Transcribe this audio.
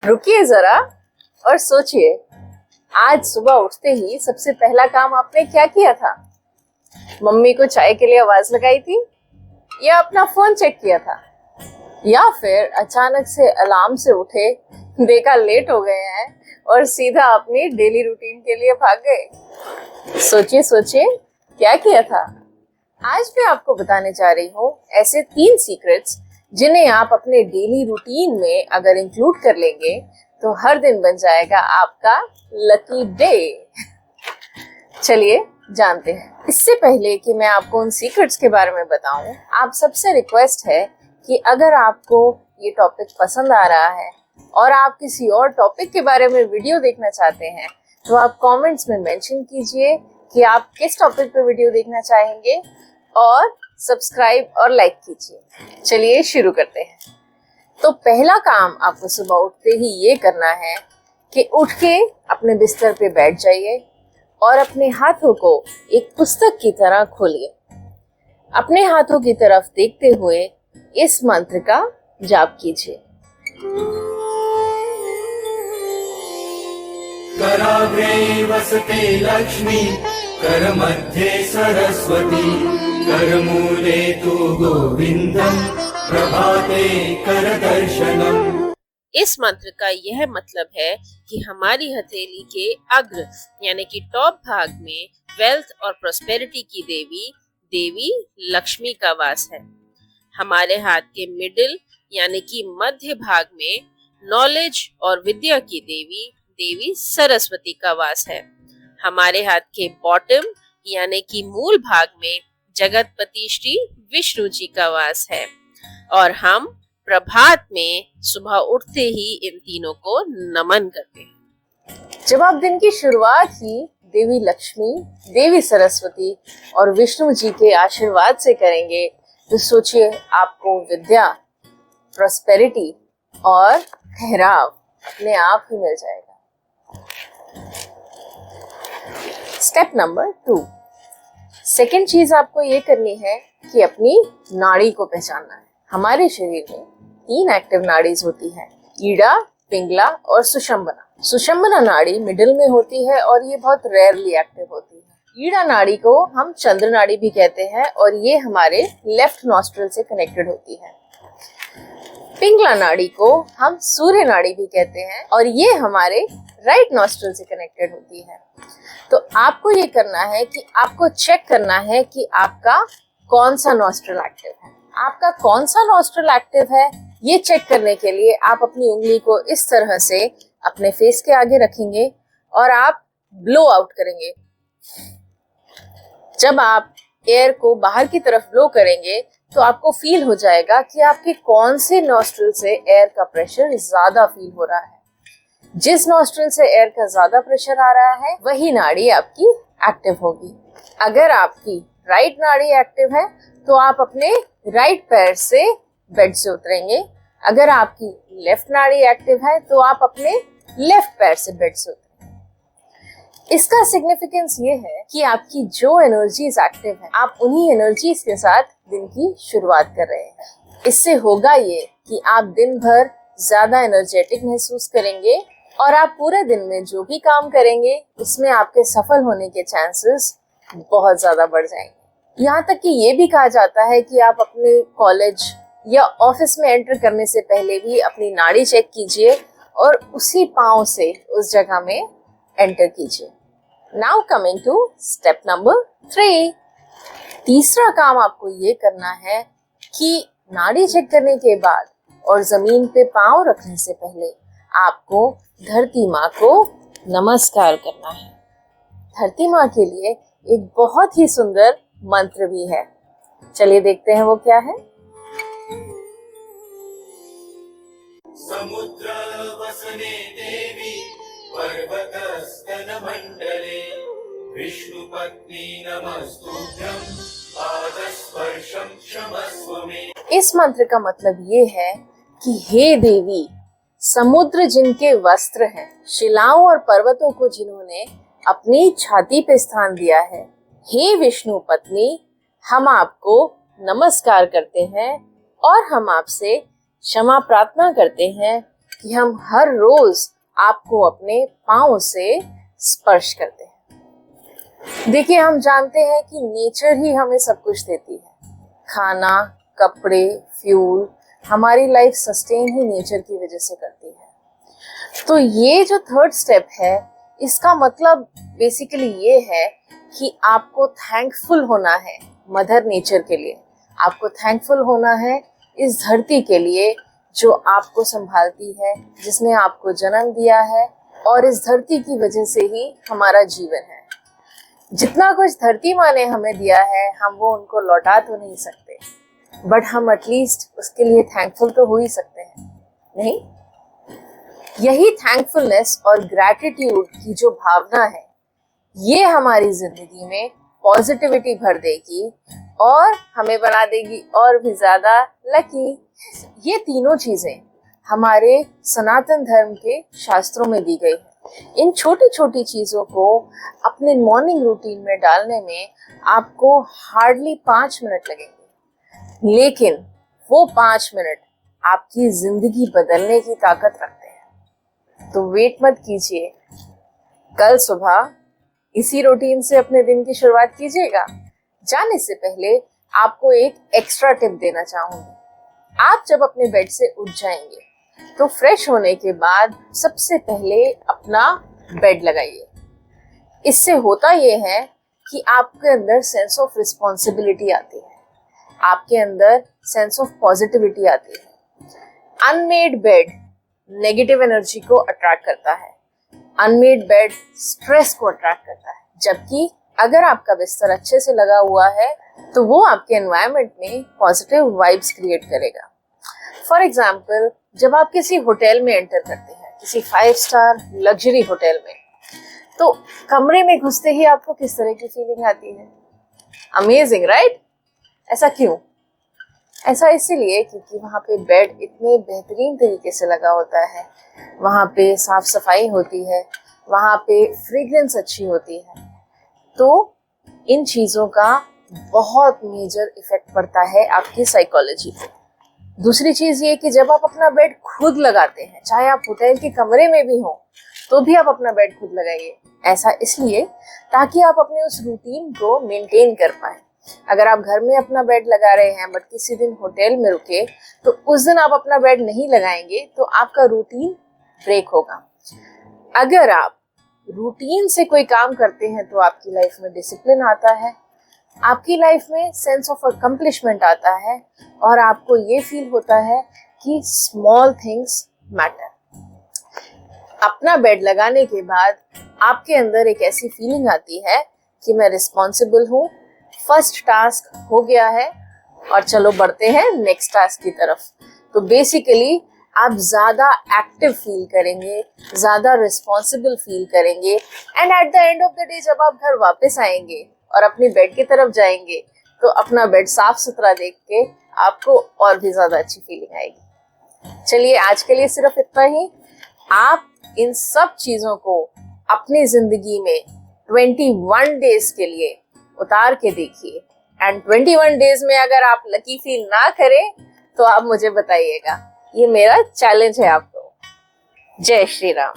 रुकिए जरा और सोचिए, आज सुबह उठते ही सबसे पहला काम आपने क्या किया था? मम्मी को चाय के लिए आवाज लगाई थी, या अपना फोन चेक किया था, या फिर अचानक से अलार्म से उठे, देखा लेट हो गए हैं और सीधा अपनी डेली रूटीन के लिए भाग गए? सोचिए सोचिए, क्या किया था? आज मैं आपको बताने जा रही हूँ ऐसे 3 सीक्रेट्स जिन्हें आप अपने डेली रूटीन में अगर इंक्लूड कर लेंगे तो हर दिन बन जाएगा आपका लकी डे। चलिए जानते हैं। इससे पहले कि मैं आपको उन सीक्रेट्स के बारे में बताऊं, आप सबसे रिक्वेस्ट है कि अगर आपको ये टॉपिक पसंद आ रहा है और आप किसी और टॉपिक के बारे में वीडियो देखना चाहते हैं तो आप कमेंट्स में मेंशन कीजिए कि आप किस टॉपिक पे वीडियो देखना चाहेंगे और सब्सक्राइब और लाइक कीजिए। चलिए शुरू करते हैं। तो पहला काम आपको सुबह उठते ही ये करना है कि उठ के अपने बिस्तर पे बैठ जाइए और अपने हाथों को एक पुस्तक की तरह खोलिए। अपने हाथों की तरफ देखते हुए इस मंत्र का जाप कीजिए। कराग्रे वसते लक्ष्मी, करमध्ये सरस्वती, करमूले तु गोविंदम, प्रभाते करदर्शनम। इस मंत्र का यह मतलब है कि हमारी हथेली के अग्र यानी कि टॉप भाग में वेल्थ और प्रोस्पेरिटी की देवी लक्ष्मी का वास है। हमारे हाथ के मिडिल यानी कि मध्य भाग में नॉलेज और विद्या की देवी सरस्वती का वास है। हमारे हाथ के बॉटम यानी कि मूल भाग में जगतपति श्री विष्णु जी का वास है और हम प्रभात में सुबह उठते ही इन तीनों को नमन करते हैं। जब आप दिन की शुरुआत ही देवी लक्ष्मी, देवी सरस्वती और विष्णु जी के आशीर्वाद से करेंगे तो सोचिए आपको विद्या, प्रॉस्पेरिटी और ठहराव अपने आप ही मिल जाएगा। स्टेप नंबर 2, सेकेंड चीज आपको ये करनी है कि अपनी नाड़ी को पहचानना है। हमारे शरीर में 3 एक्टिव नाड़ीज होती हैं, ईड़ा, पिंगला और सुषुम्ना। सुषुम्ना नाड़ी मिडिल में होती है और ये बहुत रेयरली एक्टिव होती है। ईड़ा नाड़ी को हम चंद्र नाड़ी भी कहते हैं और ये हमारे लेफ्ट नॉस्ट्रल से कनेक्टेड होती है। पिंगला नाड़ी को हम सूर्य नाड़ी भी कहते हैं और ये हमारे राइट नॉस्ट्रल से कनेक्टेड होती है। तो आपको ये करना है कि आपको चेक करना है कि आपका कौन सा नॉस्ट्रल एक्टिव है। आपका कौन सा नॉस्ट्रल एक्टिव है ये चेक करने के लिए आप अपनी उंगली को इस तरह से अपने फेस के आगे रखेंगे और आप ब्लो आउट करेंगे। जब आप एयर को बाहर की तरफ ब्लो करेंगे तो आपको फील हो जाएगा कि आपके कौन से नॉस्ट्रल से एयर का प्रेशर ज्यादा फील हो रहा है। जिस नॉस्ट्रल से एयर का ज्यादा प्रेशर आ रहा है वही नाड़ी आपकी एक्टिव होगी। अगर आपकी राइट नाड़ी एक्टिव है तो आप अपने राइट पैर से बेड से उतरेंगे। अगर आपकी लेफ्ट नाड़ी एक्टिव है तो आप अपने लेफ्ट पैर से बेड से उतरेंगे। इसका सिग्निफिकेंस ये है कि आपकी जो एनर्जीज एक्टिव है आप उन्हीं एनर्जीज के साथ दिन की शुरुआत कर रहे हैं। इससे होगा ये कि आप दिन भर ज्यादा एनर्जेटिक महसूस करेंगे और आप पूरे दिन में जो भी काम करेंगे उसमें आपके सफल होने के चांसेस बहुत ज्यादा बढ़ जाएंगे। यहाँ तक कि ये भी कहा जाता है कि आप अपने कॉलेज या ऑफिस में एंटर करने से पहले भी अपनी नाड़ी चेक कीजिए और उसी पांव से उस जगह में एंटर कीजिए। Now coming to step number 3। तीसरा काम आपको ये करना है कि नाड़ी चेक करने के बाद और जमीन पे पांव रखने से पहले आपको धरती माँ को नमस्कार करना है। धरती माँ के लिए एक बहुत ही सुंदर मंत्र भी है, चलिए देखते हैं वो क्या है। समुद्र वसने देवी, पर्वतस्तन मंडले, विष्णु पत्नी नमस्तुभ्यं, पादस्पर्शं क्षमस्व मे। इस मंत्र का मतलब ये है कि हे देवी, समुद्र जिनके वस्त्र हैं, शिलाओं और पर्वतों को जिन्होंने अपनी छाती पे स्थान दिया है, हे विष्णु पत्नी, हम आपको नमस्कार करते हैं और हम आपसे क्षमा प्रार्थना करते हैं कि हम हर रोज आपको अपने पाँव से स्पर्श करते हैं। देखिए, हम जानते हैं कि नेचर ही हमें सब कुछ देती है। खाना, कपड़े, फ्यूल, हमारी लाइफ सस्टेन ही नेचर की वजह से करती है। तो ये जो थर्ड स्टेप है, इसका मतलब बेसिकली ये है कि आपको थैंकफुल होना है मदर नेचर के लिए। आपको थैंकफुल होना है इस धरती के लिए जो आपको संभालती है, जिसने आपको जन्म दिया है, और इस धरती की वजह से ही हमारा जीवन है। जितना कुछ धरती माँ ने हमें दिया है, हम वो उनको लौटा तो नहीं सकते, बट हम एटलीस्ट उसके लिए थैंकफुल तो हो ही सकते हैं, नहीं? यही थैंकफुलनेस और ग्रैटिट्यूड की जो भावना है, ये हमारी जिंदगी में पॉजिटिविटी भर देगी और हमें बना देगी और भी ज्यादा लकी। ये तीनों चीजें हमारे सनातन धर्म के शास्त्रों में दी गई है। इन छोटी छोटी चीजों को अपने मॉर्निंग रूटीन में डालने में आपको हार्डली 5 मिनट लगेंगे, लेकिन वो 5 मिनट आपकी जिंदगी बदलने की ताकत रखते हैं। तो वेट मत कीजिए, कल सुबह इसी रूटीन से अपने दिन की शुरुआत कीजिएगा। जाने से पहले आपको एक एक्स्ट्रा टिप देना चाहूंगी। आप जब अपने बेड से उठ जाएंगे तो फ्रेश होने के बाद सबसे पहले अपना बेड लगाइए। इससे होता ये है कि आपके अंदर सेंस ऑफ रिस्पॉन्सिबिलिटी आती है, आपके अंदर सेंस ऑफ पॉजिटिविटी आती है। अनमेड बेड नेगेटिव एनर्जी को अट्रैक्ट करता है, अनमेड बेड स्ट्रेस को अट्रैक्ट करता है, जबकि अगर आपका बिस्तर अच्छे से लगा हुआ है तो वो आपके एनवायरनमेंट में पॉजिटिव वाइब्स क्रिएट करेगा। फॉर एग्जाम्पल, जब आप किसी होटल में एंटर करते हैं, किसी 5 स्टार लग्जरी होटल में, तो कमरे में घुसते ही आपको किस तरह की फीलिंग आती है? Amazing, right? ऐसा क्यों? ऐसा इसीलिए क्योंकि वहाँ पे बेड इतने बेहतरीन तरीके से लगा होता है, वहाँ पे साफ सफाई होती है, वहाँ पे फ्रेग्रेंस अच्छी होती है। तो इन चीज़ों का बहुत मेजर इफेक्ट पड़ता है आपकी साइकोलॉजी पे। दूसरी चीज़ ये कि जब आप अपना बेड खुद लगाते हैं, चाहे आप होटल के कमरे में भी हो, तो भी आप अपना बेड खुद लगाइए। ऐसा इसलिए ताकि आप अपने उस रूटीन को मेंटेन कर पाए। अगर आप घर में अपना बेड लगा रहे हैं बट किसी दिन होटल में रुके, तो उस दिन आप अपना बेड नहीं लगाएंगे तो आपका रूटीन ब्रेक होगा। अगर आप रूटीन से कोई काम करते हैं तो आपकी लाइफ में डिसिप्लिन आता है, आपकी लाइफ में सेंस ऑफ अकम्प्लिशमेंट आता है, और आपको ये फील होता है कि स्मॉल थिंग्स मैटर। अपना बेड लगाने के बाद आपके अंदर एक ऐसी फीलिंग आती है कि मैं रिस्पॉन्सिबल हूँ, फर्स्ट टास्क हो गया है और चलो बढ़ते हैं नेक्स्ट टास्क की तरफ। तो बेसिकली आप ज्यादा एक्टिव फील करेंगे, ज्यादा रिस्पॉन्सिबल फील करेंगे, and at the end of the day जब आप घर वापस आएंगे और अपने बेड की तरफ जाएंगे तो अपना बेड साफ सुथरा देख के आपको और भी ज्यादा अच्छी फीलिंग आएगी। चलिए, आज के लिए सिर्फ इतना ही। आप इन सब चीजों को अपनी जिंदगी में 21 डेज के लिए उतार के देखिए, एंड 21 डेज में अगर आप लकी फील ना करें तो आप मुझे बताइएगा। ये मेरा चैलेंज है आपको। जय श्री राम।